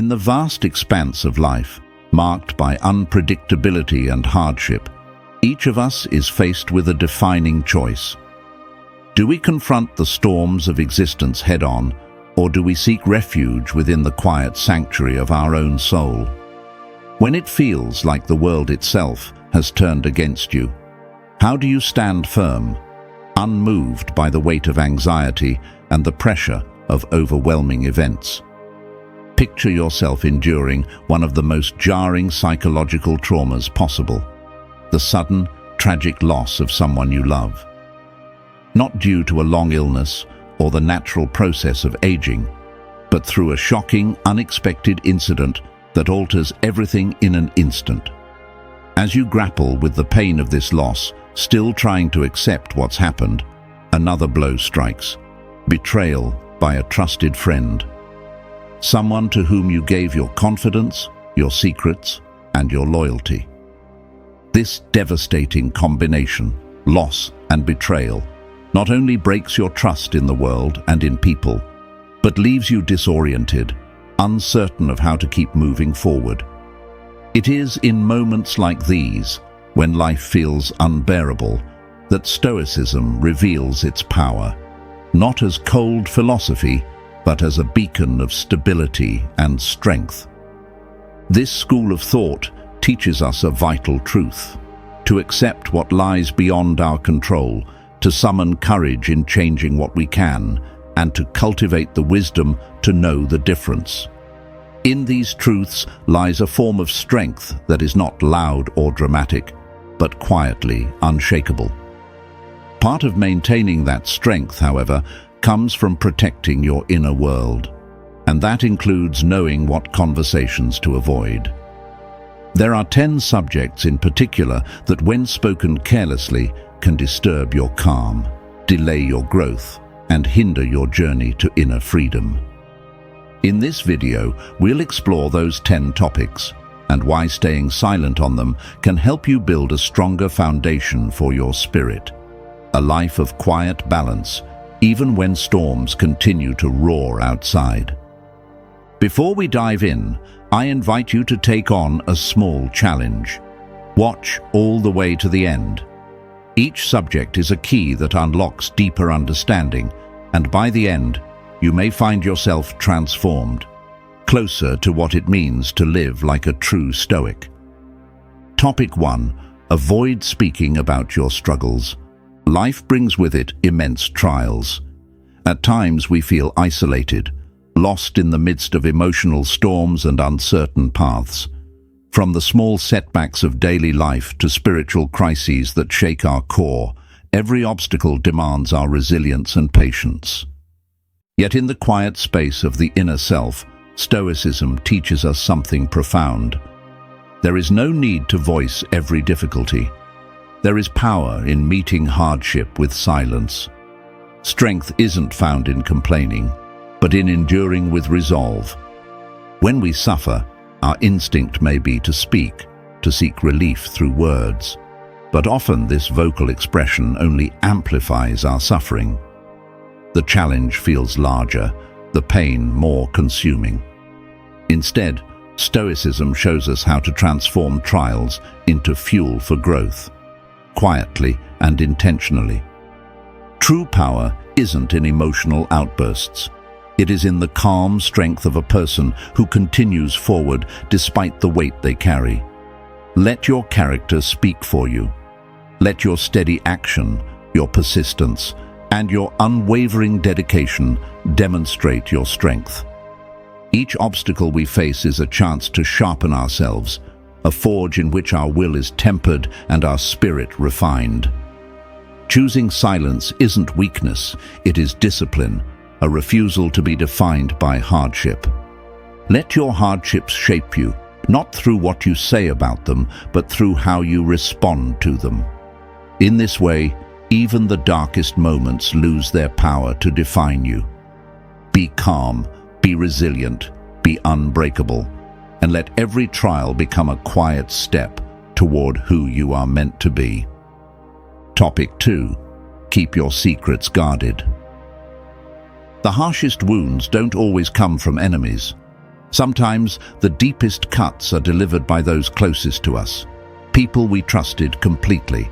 In the vast expanse of life, marked by unpredictability and hardship, each of us is faced with a defining choice. Do we confront the storms of existence head-on, or do we seek refuge within the quiet sanctuary of our own soul? When it feels like the world itself has turned against you, how do you stand firm, unmoved by the weight of anxiety and the pressure of overwhelming events? Picture yourself enduring one of the most jarring psychological traumas possible, the sudden, tragic loss of someone you love. Not due to a long illness or the natural process of aging, but through a shocking, unexpected incident that alters everything in an instant. As you grapple with the pain of this loss, still trying to accept what's happened, another blow strikes. Betrayal by a trusted friend. Someone to whom you gave your confidence, your secrets, and your loyalty. This devastating combination, loss and betrayal, not only breaks your trust in the world and in people, but leaves you disoriented, uncertain of how to keep moving forward. It is in moments like these, when life feels unbearable, that Stoicism reveals its power, not as cold philosophy, but as a beacon of stability and strength. This school of thought teaches us a vital truth: to accept what lies beyond our control, to summon courage in changing what we can, and to cultivate the wisdom to know the difference. In these truths lies a form of strength that is not loud or dramatic, but quietly unshakable. Part of maintaining that strength, however, comes from protecting your inner world, and that includes knowing what conversations to avoid. There are 10 subjects in particular that, when spoken carelessly, can disturb your calm, delay your growth, and hinder your journey to inner freedom. In this video, we'll explore those 10 topics and why staying silent on them can help you build a stronger foundation for your spirit, a life of quiet balance, even when storms continue to roar outside. Before we dive in, I invite you to take on a small challenge. Watch all the way to the end. Each subject is a key that unlocks deeper understanding, and by the end, you may find yourself transformed, closer to what it means to live like a true Stoic. Topic 1. Avoid speaking about your struggles. Life brings with it immense trials. At times we feel isolated, lost in the midst of emotional storms and uncertain paths. From the small setbacks of daily life to spiritual crises that shake our core, every obstacle demands our resilience and patience. Yet in the quiet space of the inner self, Stoicism teaches us something profound. There is no need to voice every difficulty. There is power in meeting hardship with silence. Strength isn't found in complaining, but in enduring with resolve. When we suffer, our instinct may be to speak, to seek relief through words, but often this vocal expression only amplifies our suffering. The challenge feels larger, the pain more consuming. Instead, Stoicism shows us how to transform trials into fuel for growth, quietly and intentionally. True power isn't in emotional outbursts. It is in the calm strength of a person who continues forward despite the weight they carry. Let your character speak for you. Let your steady action, your persistence, and your unwavering dedication demonstrate your strength. Each obstacle we face is a chance to sharpen ourselves, a forge in which our will is tempered and our spirit refined. Choosing silence isn't weakness, it is discipline, a refusal to be defined by hardship. Let your hardships shape you, not through what you say about them, but through how you respond to them. In this way, even the darkest moments lose their power to define you. Be calm, be resilient, be unbreakable, and let every trial become a quiet step toward who you are meant to be. Topic 2. Keep your secrets guarded. The harshest wounds don't always come from enemies. Sometimes the deepest cuts are delivered by those closest to us, people we trusted completely.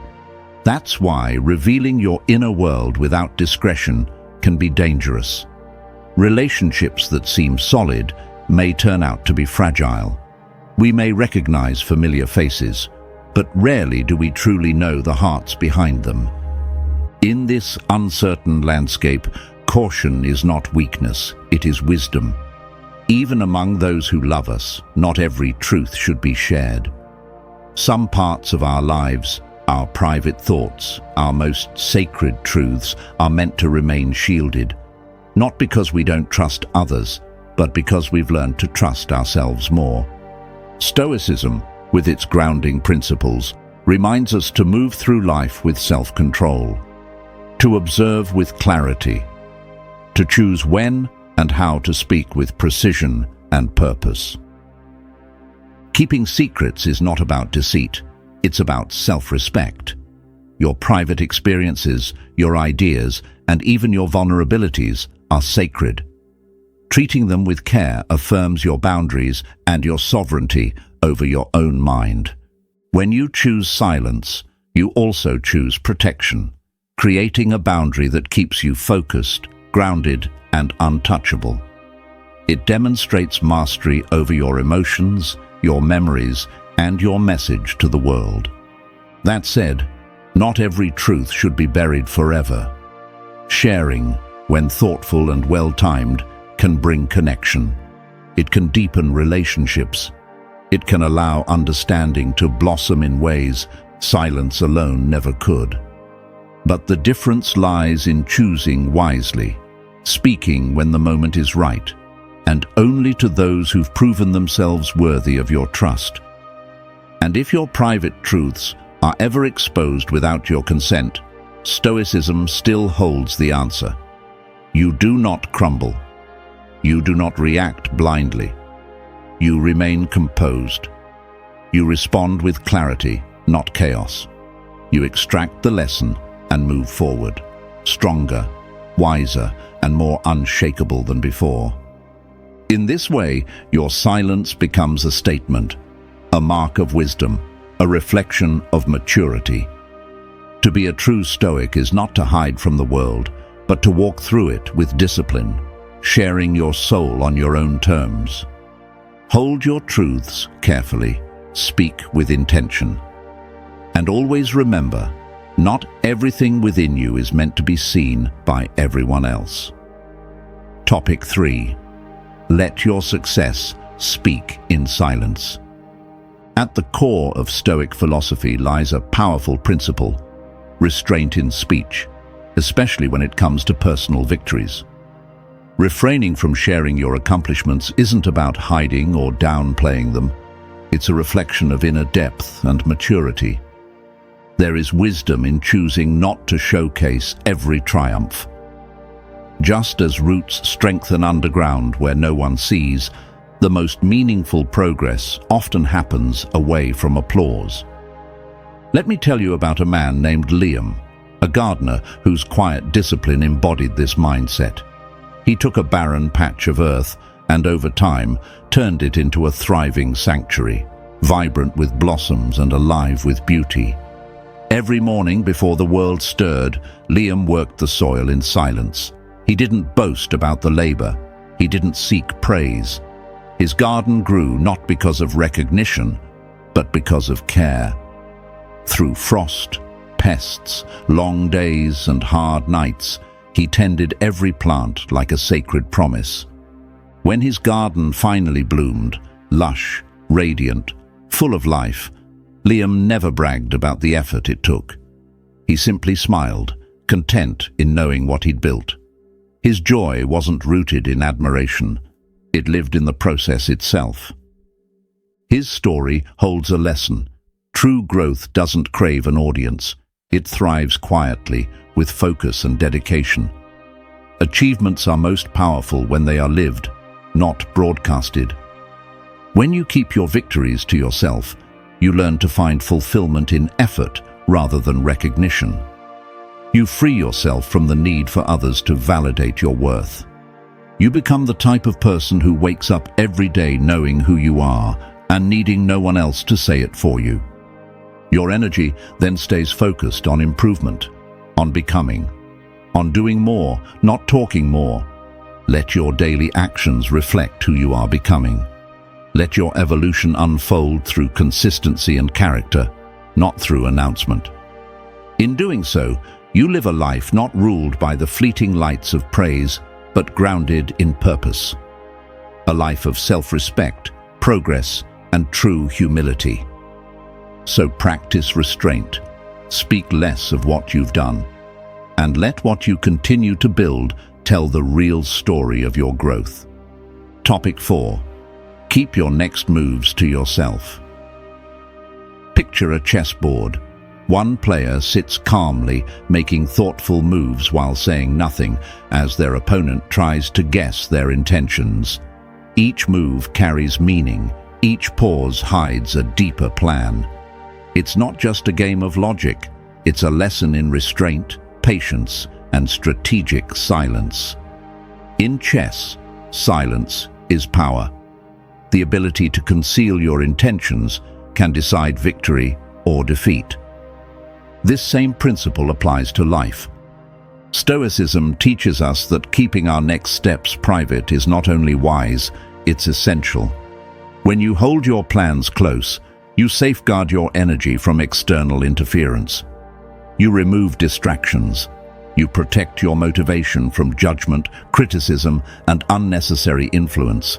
That's why revealing your inner world without discretion can be dangerous. Relationships that seem solid may turn out to be fragile. We may recognize familiar faces, but rarely do we truly know the hearts behind them. In this uncertain landscape, caution is not weakness, it is wisdom. Even among those who love us, not every truth should be shared. Some parts of our lives, our private thoughts, our most sacred truths, are meant to remain shielded, not because we don't trust others, but because we've learned to trust ourselves more. Stoicism, with its grounding principles, reminds us to move through life with self-control, to observe with clarity, to choose when and how to speak with precision and purpose. Keeping secrets is not about deceit, it's about self-respect. Your private experiences, your ideas, and even your vulnerabilities are sacred. Treating them with care affirms your boundaries and your sovereignty over your own mind. When you choose silence, you also choose protection, creating a boundary that keeps you focused, grounded, and untouchable. It demonstrates mastery over your emotions, your memories, and your message to the world. That said, not every truth should be buried forever. Sharing, when thoughtful and well-timed, can bring connection. It can deepen relationships. It can allow understanding to blossom in ways silence alone never could. But the difference lies in choosing wisely, speaking when the moment is right, and only to those who've proven themselves worthy of your trust. And if your private truths are ever exposed without your consent, Stoicism still holds the answer. You do not crumble. You do not react blindly. You remain composed. You respond with clarity, not chaos. You extract the lesson and move forward, stronger, wiser, and more unshakable than before. In this way, your silence becomes a statement, a mark of wisdom, a reflection of maturity. To be a true Stoic is not to hide from the world, but to walk through it with discipline, sharing your soul on your own terms. Hold your truths carefully, speak with intention. And always remember, not everything within you is meant to be seen by everyone else. Topic 3. Let your success speak in silence. At the core of Stoic philosophy lies a powerful principle: restraint in speech, especially when it comes to personal victories. Refraining from sharing your accomplishments isn't about hiding or downplaying them. It's a reflection of inner depth and maturity. There is wisdom in choosing not to showcase every triumph. Just as roots strengthen underground where no one sees, the most meaningful progress often happens away from applause. Let me tell you about a man named Liam, a gardener whose quiet discipline embodied this mindset. He took a barren patch of earth and over time turned it into a thriving sanctuary, vibrant with blossoms and alive with beauty. Every morning before the world stirred, Liam worked the soil in silence. He didn't boast about the labor. He didn't seek praise. His garden grew not because of recognition, but because of care. Through frost, pests, long days, and hard nights, he tended every plant like a sacred promise. When his garden finally bloomed, lush, radiant, full of life, Liam never bragged about the effort it took. He simply smiled, content in knowing what he'd built. His joy wasn't rooted in admiration. It lived in the process itself. His story holds a lesson. True growth doesn't crave an audience. It thrives quietly, with focus and dedication. Achievements are most powerful when they are lived, not broadcasted. When you keep your victories to yourself, you learn to find fulfillment in effort rather than recognition. You free yourself from the need for others to validate your worth. You become the type of person who wakes up every day knowing who you are and needing no one else to say it for you. Your energy then stays focused on improvement, on becoming, on doing more, not talking more. Let your daily actions reflect who you are becoming. Let your evolution unfold through consistency and character, not through announcement. In doing so, you live a life not ruled by the fleeting lights of praise, but grounded in purpose. A life of self-respect, progress, and true humility. So practice restraint, speak less of what you've done, and let what you continue to build tell the real story of your growth. Topic 4. Keep your next moves to yourself. Picture a chessboard. One player sits calmly, making thoughtful moves while saying nothing, as their opponent tries to guess their intentions. Each move carries meaning. Each pause hides a deeper plan. It's not just a game of logic. It's a lesson in restraint, patience, and strategic silence. In chess, silence is power. The ability to conceal your intentions can decide victory or defeat. This same principle applies to life. Stoicism teaches us that keeping our next steps private is not only wise, it's essential. When you hold your plans close, you safeguard your energy from external interference. You remove distractions. You protect your motivation from judgment, criticism, and unnecessary influence.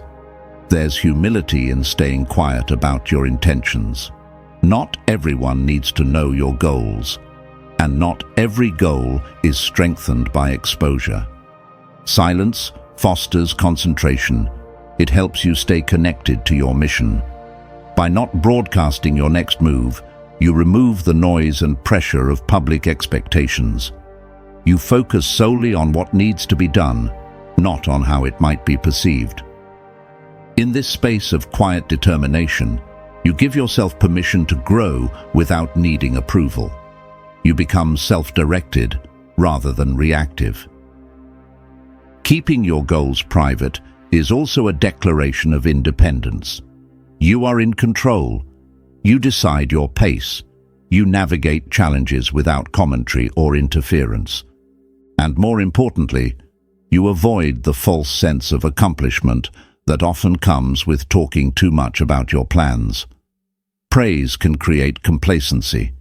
There's humility in staying quiet about your intentions. Not everyone needs to know your goals, and not every goal is strengthened by exposure. Silence fosters concentration. It helps you stay connected to your mission. By not broadcasting your next move, you remove the noise and pressure of public expectations. You focus solely on what needs to be done, not on how it might be perceived. In this space of quiet determination, you give yourself permission to grow without needing approval. You become self-directed rather than reactive. Keeping your goals private is also a declaration of independence. You are in control. You decide your pace. You navigate challenges without commentary or interference. And more importantly, you avoid the false sense of accomplishment that often comes with talking too much about your plans. Praise can create complacency.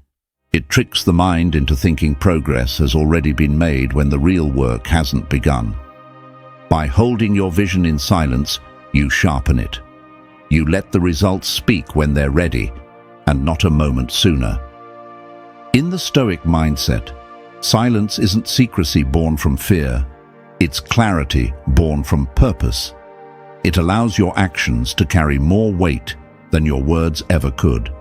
It tricks the mind into thinking progress has already been made when the real work hasn't begun. By holding your vision in silence, you sharpen it. You let the results speak when they're ready, and not a moment sooner. In the Stoic mindset, silence isn't secrecy born from fear. It's clarity born from purpose. It allows your actions to carry more weight than your words ever could.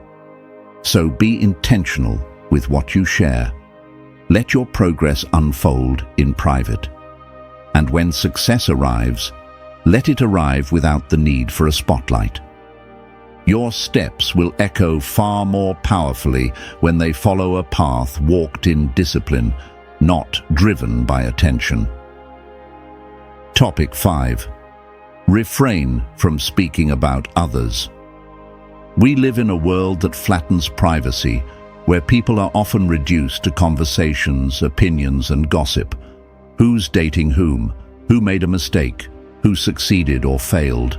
So be intentional with what you share. Let your progress unfold in private. And when success arrives, let it arrive without the need for a spotlight. Your steps will echo far more powerfully when they follow a path walked in discipline, not driven by attention. Topic 5. Refrain from speaking about others. We live in a world that flattens privacy, where people are often reduced to conversations, opinions, and gossip. Who's dating whom? Who made a mistake? Who succeeded or failed?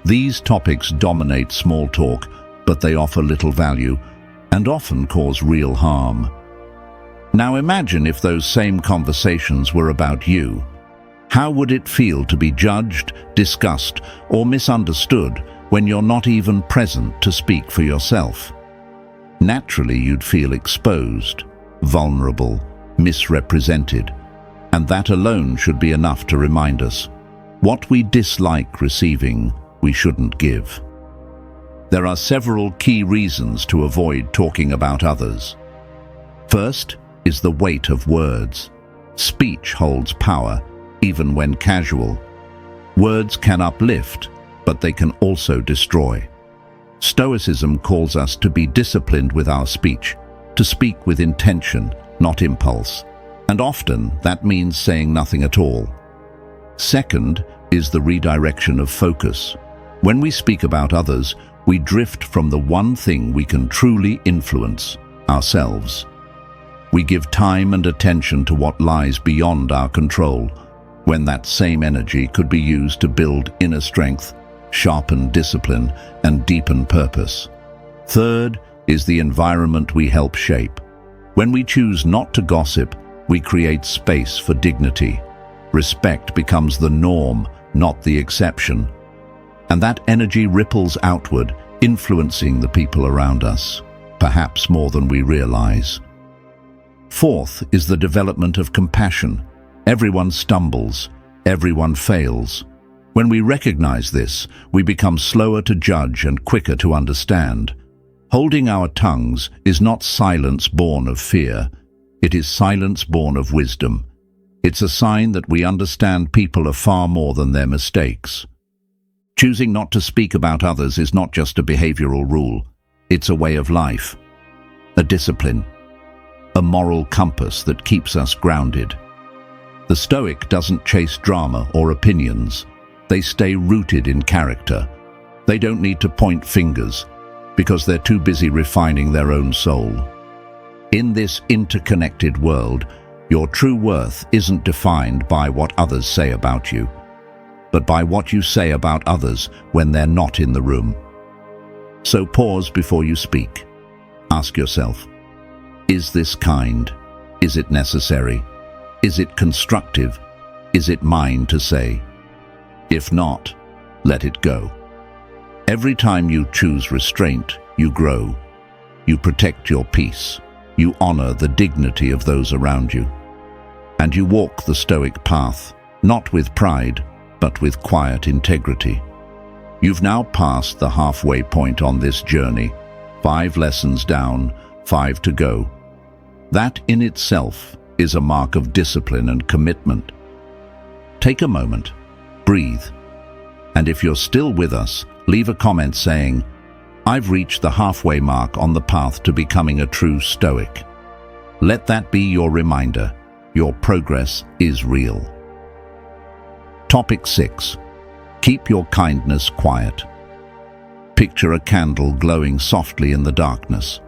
These topics dominate small talk, but they offer little value and often cause real harm. Now imagine if those same conversations were about you. How would it feel to be judged, discussed, or misunderstood when you're not even present to speak for yourself? Naturally, you'd feel exposed, vulnerable, misrepresented, and that alone should be enough to remind us what we dislike receiving, we shouldn't give. There are several key reasons to avoid talking about others. First is the weight of words. Speech holds power, even when casual. Words can uplift, but they can also destroy. Stoicism calls us to be disciplined with our speech, to speak with intention, not impulse. And often that means saying nothing at all. Second is the redirection of focus. When we speak about others, we drift from the one thing we can truly influence, ourselves. We give time and attention to what lies beyond our control, when that same energy could be used to build inner strength, sharpen discipline, and deepen purpose. Third is the environment we help shape. When we choose not to gossip, we create space for dignity. Respect becomes the norm, not the exception. And that energy ripples outward, influencing the people around us, perhaps more than we realize. Fourth is the development of compassion. Everyone stumbles, everyone fails. When we recognize this, we become slower to judge and quicker to understand. Holding our tongues is not silence born of fear. It is silence born of wisdom. It's a sign that we understand people are far more than their mistakes. Choosing not to speak about others is not just a behavioral rule. It's a way of life, a discipline, a moral compass that keeps us grounded. The Stoic doesn't chase drama or opinions. They stay rooted in character. They don't need to point fingers, because they're too busy refining their own soul. In this interconnected world, your true worth isn't defined by what others say about you, but by what you say about others when they're not in the room. So pause before you speak. Ask yourself, is this kind? Is it necessary? Is it constructive? Is it mine to say? If not, let it go. Every time you choose restraint, you grow. You protect your peace. You honor the dignity of those around you. And you walk the Stoic path, not with pride, but with quiet integrity. You've now passed the halfway point on this journey. 5 lessons down, 5 to go. That in itself is a mark of discipline and commitment. Take a moment, breathe, and if you're still with us, leave a comment saying, "I've reached the halfway mark on the path to becoming a true Stoic." Let that be your reminder. Your progress is real. Topic 6. Keep your kindness quiet. Picture a candle glowing softly in the darkness.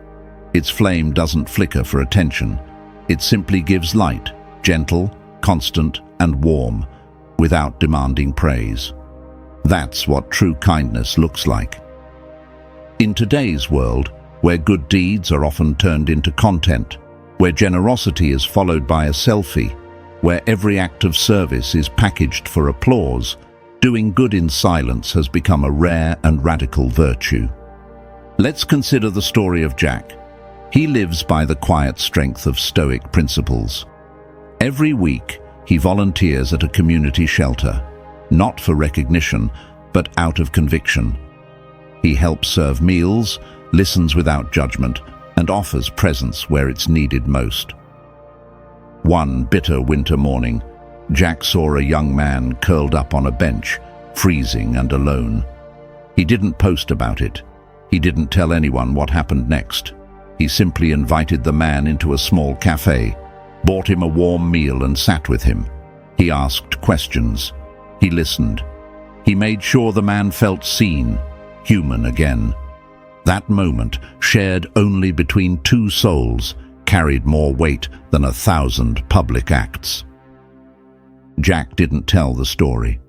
Its flame doesn't flicker for attention. It simply gives light, gentle, constant, and warm, without demanding praise. That's what true kindness looks like. In today's world, where good deeds are often turned into content, where generosity is followed by a selfie, where every act of service is packaged for applause, doing good in silence has become a rare and radical virtue. Let's consider the story of Jack. He lives by the quiet strength of Stoic principles. Every week, he volunteers at a community shelter, not for recognition, but out of conviction. He helps serve meals, listens without judgment, and offers presence where it's needed most. One bitter winter morning, Jack saw a young man curled up on a bench, freezing and alone. He didn't post about it. He didn't tell anyone what happened next. He simply invited the man into a small cafe, bought him a warm meal and sat with him. He asked questions. He listened. He made sure the man felt seen, human again. That moment, shared only between 2 souls, carried more weight than 1,000 public acts. Jack didn't tell the story,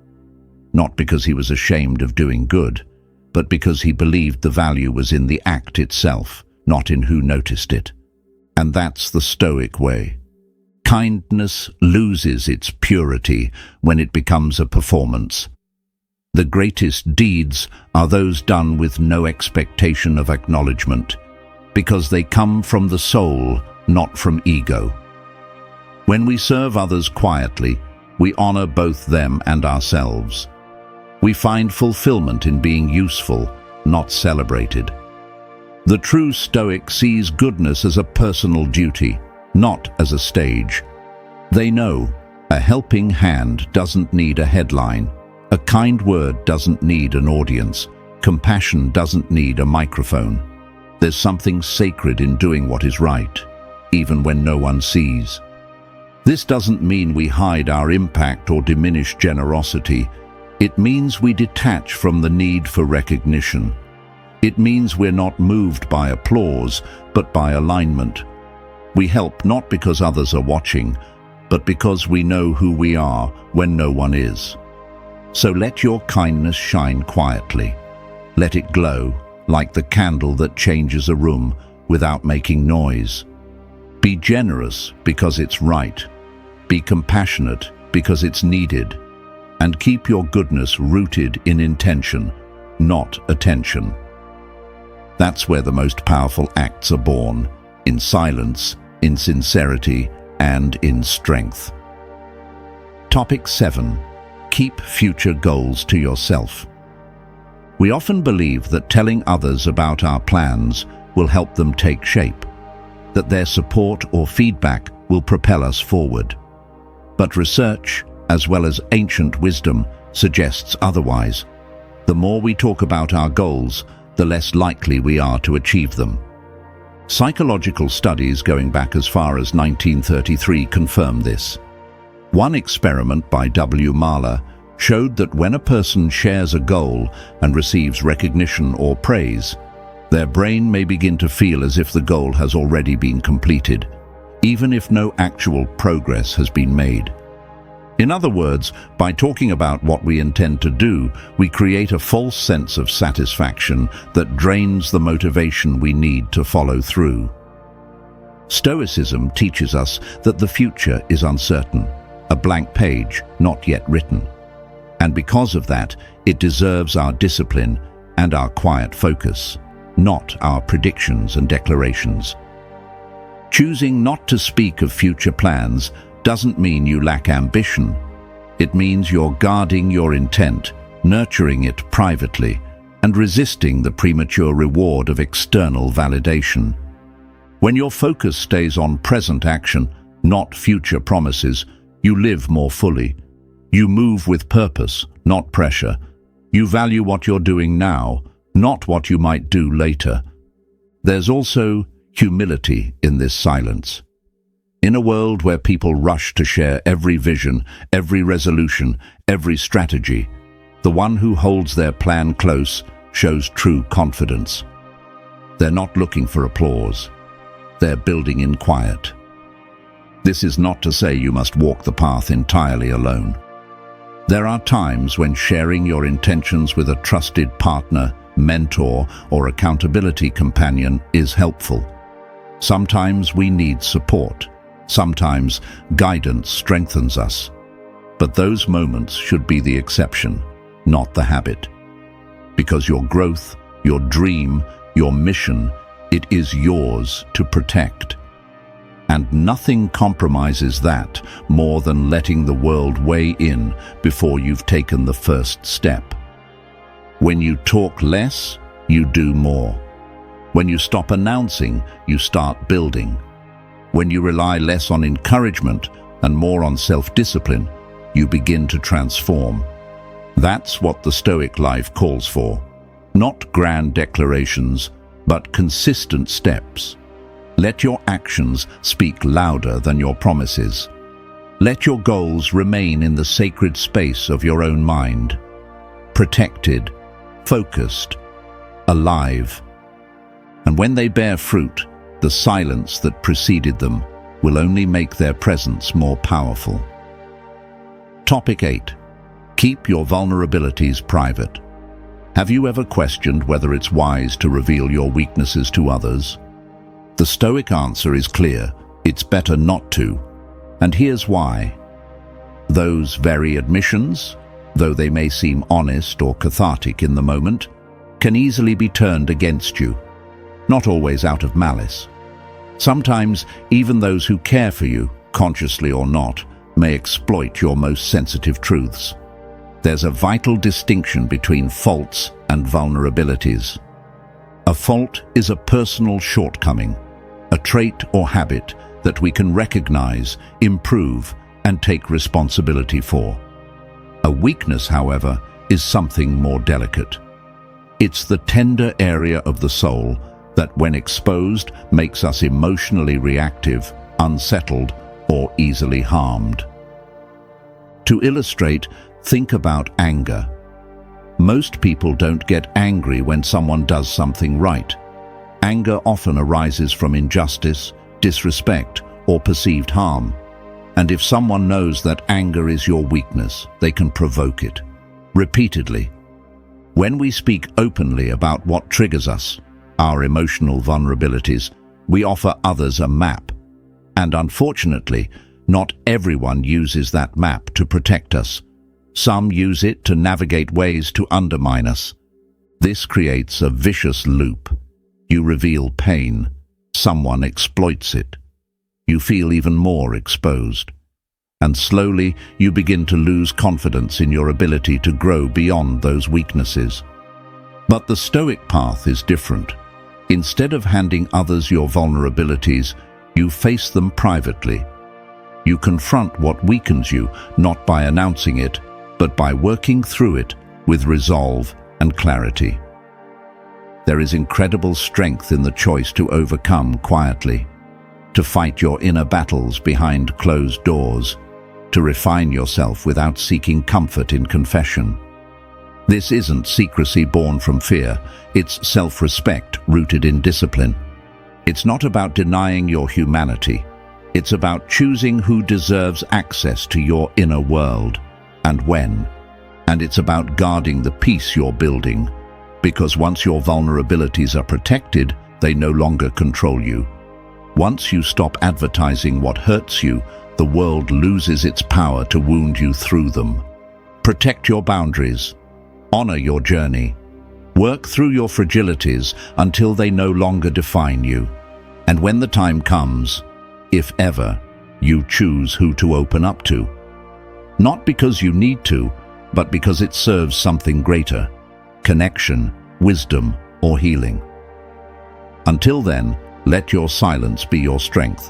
not because he was ashamed of doing good, but because he believed the value was in the act itself, not in who noticed it. And that's the Stoic way. Kindness loses its purity when it becomes a performance. The greatest deeds are those done with no expectation of acknowledgement, because they come from the soul, not from ego. When we serve others quietly, we honor both them and ourselves. We find fulfillment in being useful, not celebrated. The true Stoic sees goodness as a personal duty, not as a stage. They know a helping hand doesn't need a headline, a kind word doesn't need an audience, compassion doesn't need a microphone. There's something sacred in doing what is right, even when no one sees. This doesn't mean we hide our impact or diminish generosity. It means we detach from the need for recognition. It means we're not moved by applause, but by alignment. We help not because others are watching, but because we know who we are when no one is. So let your kindness shine quietly. Let it glow like the candle that changes a room without making noise. Be generous because it's right. Be compassionate because it's needed. And keep your goodness rooted in intention, not attention. That's where the most powerful acts are born, in silence, in sincerity, and in strength. Topic 7. Keep future goals to yourself. We often believe that telling others about our plans will help them take shape, that their support or feedback will propel us forward. But research, as well as ancient wisdom, suggests otherwise. The more we talk about our goals, the less likely we are to achieve them. Psychological studies going back as far as 1933 confirm this. One experiment by W. Mahler showed that when a person shares a goal and receives recognition or praise, their brain may begin to feel as if the goal has already been completed, even if no actual progress has been made. In other words, by talking about what we intend to do, we create a false sense of satisfaction that drains the motivation we need to follow through. Stoicism teaches us that the future is uncertain, a blank page not yet written. And because of that, it deserves our discipline and our quiet focus, not our predictions and declarations. Choosing not to speak of future plans doesn't mean you lack ambition. It means you're guarding your intent, nurturing it privately, and resisting the premature reward of external validation. When your focus stays on present action, not future promises, you live more fully. You move with purpose, not pressure. You value what you're doing now, not what you might do later. There's also humility in this silence. In a world where people rush to share every vision, every resolution, every strategy, the one who holds their plan close shows true confidence. They're not looking for applause. They're building in quiet. This is not to say you must walk the path entirely alone. There are times when sharing your intentions with a trusted partner, mentor, or accountability companion is helpful. Sometimes we need support. Sometimes guidance strengthens us. But those moments should be the exception, not the habit. Because your growth, your dream, your mission, it is yours to protect. And nothing compromises that more than letting the world weigh in before you've taken the first step. When you talk less, you do more. When you stop announcing, you start building. When you rely less on encouragement and more on self-discipline, you begin to transform. That's what the Stoic life calls for. Not grand declarations, but consistent steps. Let your actions speak louder than your promises. Let your goals remain in the sacred space of your own mind. Protected, focused, alive. And when they bear fruit, the silence that preceded them will only make their presence more powerful. Topic 8. Keep your vulnerabilities private. Have you ever questioned whether it's wise to reveal your weaknesses to others? The Stoic answer is clear: it's better not to. And here's why. Those very admissions, though they may seem honest or cathartic in the moment, can easily be turned against you. Not always out of malice. Sometimes even those who care for you, consciously or not, may exploit your most sensitive truths. There's a vital distinction between faults and vulnerabilities. A fault is a personal shortcoming, a trait or habit that we can recognize, improve, and take responsibility for. A weakness, however, is something more delicate. It's the tender area of the soul that, when exposed, makes us emotionally reactive, unsettled, or easily harmed. To illustrate, Think about anger. Most people don't get angry when someone does something right. Anger often arises from injustice, disrespect, or perceived harm. And if someone knows that anger is your weakness, they can provoke it repeatedly. When we speak openly about what triggers us, our emotional vulnerabilities, we offer others a map. And unfortunately, not everyone uses that map to protect us. Some use it to navigate ways to undermine us. This creates a vicious loop. You reveal pain. Someone exploits it. You feel even more exposed. And slowly, you begin to lose confidence in your ability to grow beyond those weaknesses. But the Stoic path is different. Instead of handing others your vulnerabilities, you face them privately. You confront what weakens you, not by announcing it, but by working through it with resolve and clarity. There is incredible strength in the choice to overcome quietly, to fight your inner battles behind closed doors, to refine yourself without seeking comfort in confession. This isn't secrecy born from fear, it's self-respect rooted in discipline. It's not about denying your humanity, it's about choosing who deserves access to your inner world, and when. And it's about guarding the peace you're building, because once your vulnerabilities are protected, they no longer control you. Once you stop advertising what hurts you, the world loses its power to wound you through them. Protect your boundaries. Honor your journey. Work through your fragilities until they no longer define you. And when the time comes, if ever, you choose who to open up to. Not because you need to, but because it serves something greater: connection, wisdom, or healing. Until then, let your silence be your strength.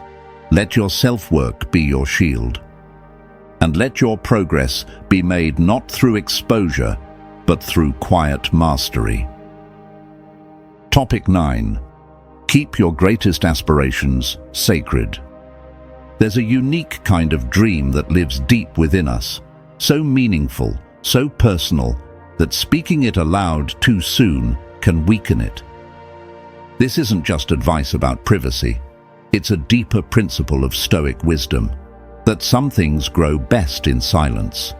Let your self-work be your shield. And let your progress be made not through exposure, but through quiet mastery. Topic 9. Keep your greatest aspirations sacred. There's a unique kind of dream that lives deep within us, so meaningful, so personal, that speaking it aloud too soon can weaken it. This isn't just advice about privacy. It's a deeper principle of Stoic wisdom, that some things grow best in silence.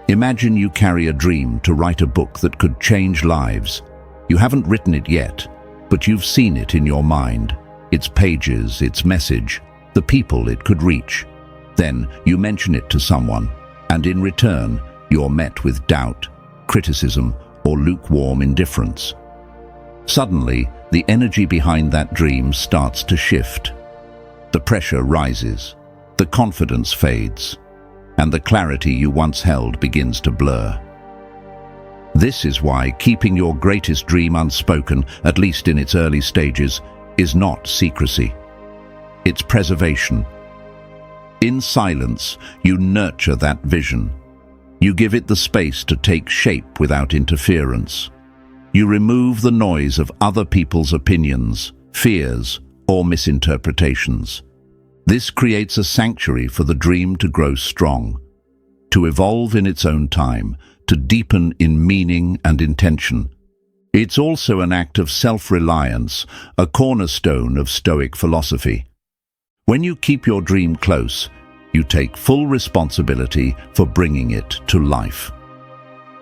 Imagine you carry a dream to write a book that could change lives. You haven't written it yet, but you've seen it in your mind, its pages, its message, the people it could reach. Then you mention it to someone, and in return, you're met with doubt, criticism, or lukewarm indifference. Suddenly, the energy behind that dream starts to shift. The pressure rises, the confidence fades, and the clarity you once held begins to blur. This is why keeping your greatest dream unspoken, at least in its early stages, is not secrecy. It's preservation. In silence, you nurture that vision. You give it the space to take shape without interference. You remove the noise of other people's opinions, fears, or misinterpretations. This creates a sanctuary for the dream to grow strong, to evolve in its own time, to deepen in meaning and intention. It's also an act of self-reliance, a cornerstone of Stoic philosophy. When you keep your dream close, you take full responsibility for bringing it to life.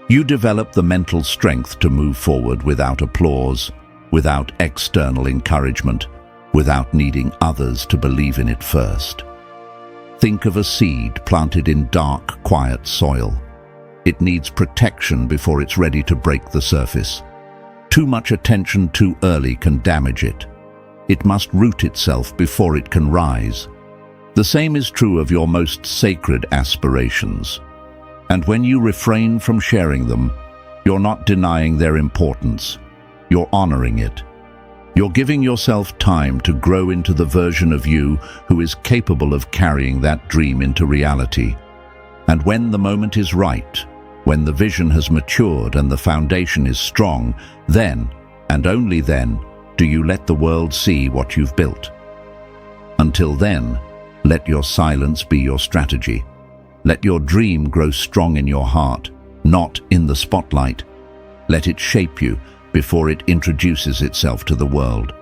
You develop the mental strength to move forward without applause, without external encouragement, without needing others to believe in it first. Think of a seed planted in dark, quiet soil. It needs protection before it's ready to break the surface. Too much attention too early can damage it. It must root itself before it can rise. The same is true of your most sacred aspirations. And when you refrain from sharing them, you're not denying their importance. You're honoring it. You're giving yourself time to grow into the version of you who is capable of carrying that dream into reality. And when the moment is right, when the vision has matured and the foundation is strong, then, and only then, do you let the world see what you've built. Until then, let your silence be your strategy. Let your dream grow strong in your heart, not in the spotlight. Let it shape you before it introduces itself to the world.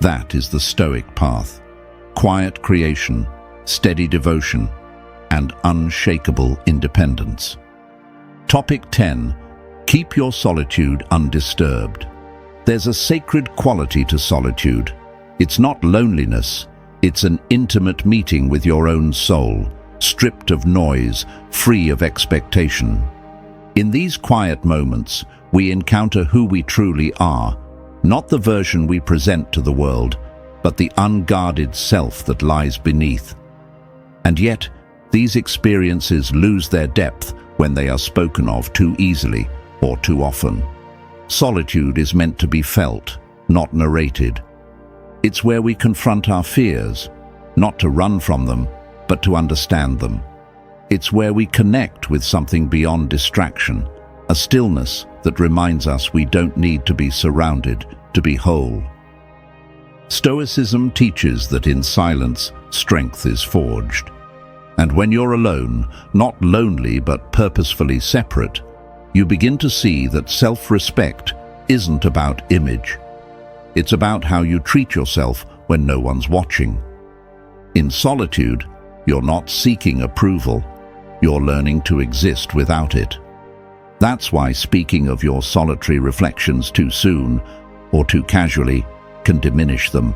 That is the Stoic path. Quiet creation, steady devotion, and unshakable independence. Topic 10. Keep your solitude undisturbed. There's a sacred quality to solitude. It's not loneliness, it's an intimate meeting with your own soul, stripped of noise, free of expectation. In these quiet moments, we encounter who we truly are, not the version we present to the world, but the unguarded self that lies beneath. And yet, these experiences lose their depth when they are spoken of too easily or too often. Solitude is meant to be felt, not narrated. It's where we confront our fears, not to run from them, but to understand them. It's where we connect with something beyond distraction, a stillness that reminds us we don't need to be surrounded to be whole. Stoicism teaches that in silence, strength is forged. And when you're alone, not lonely but purposefully separate, you begin to see that self-respect isn't about image. It's about how you treat yourself when no one's watching. In solitude, you're not seeking approval, you're learning to exist without it. That's why speaking of your solitary reflections too soon, or too casually, can diminish them.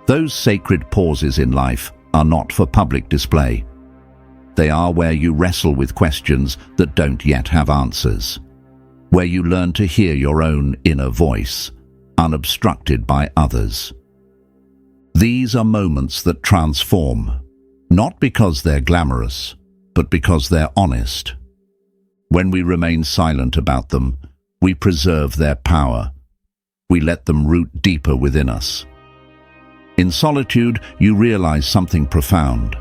Those sacred pauses in life are not for public display. They are where you wrestle with questions that don't yet have answers, where you learn to hear your own inner voice, unobstructed by others. These are moments that transform, not because they're glamorous, but because they're honest. When we remain silent about them, we preserve their power. We let them root deeper within us. In solitude, you realize something profound.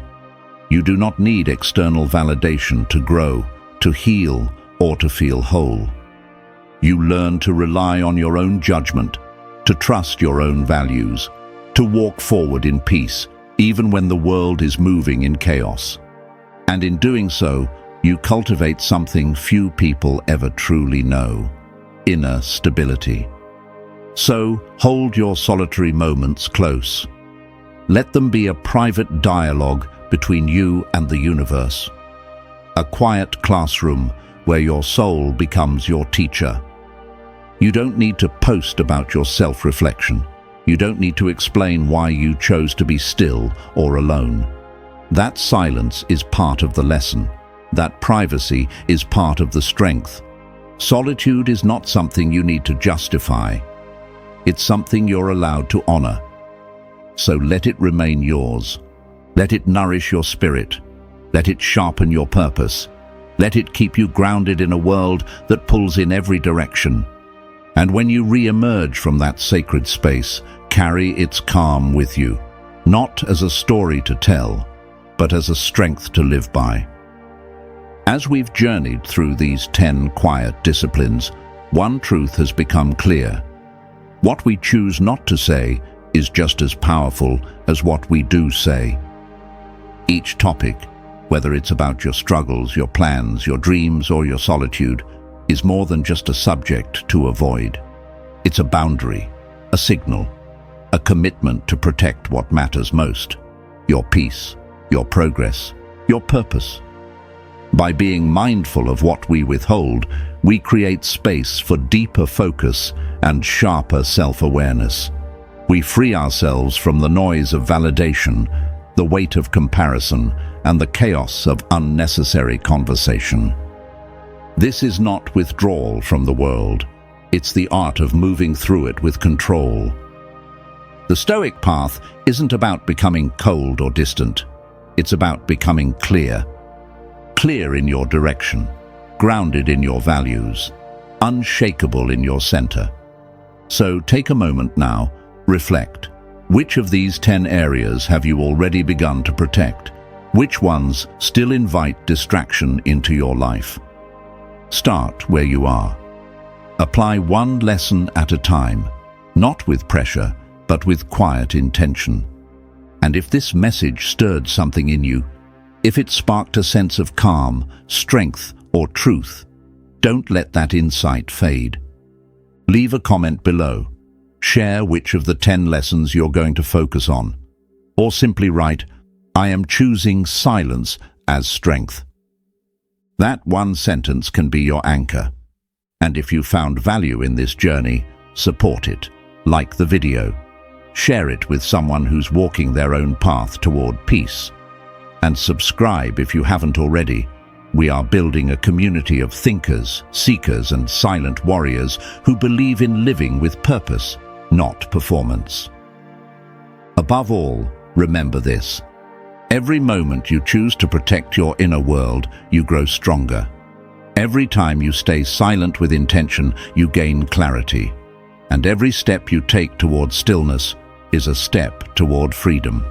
You do not need external validation to grow, to heal, or to feel whole. You learn to rely on your own judgment, to trust your own values, to walk forward in peace, even when the world is moving in chaos. And in doing so, you cultivate something few people ever truly know: inner stability. So, hold your solitary moments close. Let them be a private dialogue between you and the universe. A quiet classroom where your soul becomes your teacher. You don't need to post about your self-reflection. You don't need to explain why you chose to be still or alone. That silence is part of the lesson. That privacy is part of the strength. Solitude is not something you need to justify. It's something you're allowed to honor. So let it remain yours. Let it nourish your spirit. Let it sharpen your purpose. Let it keep you grounded in a world that pulls in every direction. And when you re-emerge from that sacred space, carry its calm with you, not as a story to tell, but as a strength to live by. As we've journeyed through these 10 quiet disciplines, one truth has become clear. What we choose not to say is just as powerful as what we do say. Each topic, whether it's about your struggles, your plans, your dreams, or your solitude, is more than just a subject to avoid. It's a boundary, a signal, a commitment to protect what matters most: your peace, your progress, your purpose. By being mindful of what we withhold, we create space for deeper focus and sharper self-awareness. We free ourselves from the noise of validation, the weight of comparison, and the chaos of unnecessary conversation. This is not withdrawal from the world. It's the art of moving through it with control. The Stoic path isn't about becoming cold or distant. It's about becoming clear. Clear in your direction, grounded in your values, unshakable in your center. So take a moment now, reflect. Which of these 10 areas have you already begun to protect? Which ones still invite distraction into your life? Start where you are. Apply one lesson at a time, not with pressure, but with quiet intention. And if this message stirred something in you, If it sparked a sense of calm, strength, or truth, don't let that insight fade. Leave a comment below. Share which of the 10 lessons you're going to focus on. Or simply write, "I am choosing silence as strength." That one sentence can be your anchor. And if you found value in this journey, support it. Like the video. Share it with someone who's walking their own path toward peace. And subscribe if you haven't already. We are building a community of thinkers, seekers, and silent warriors who believe in living with purpose, not performance. Above all, remember this. Every moment you choose to protect your inner world, you grow stronger. Every time you stay silent with intention, you gain clarity. And every step you take toward stillness is a step toward freedom.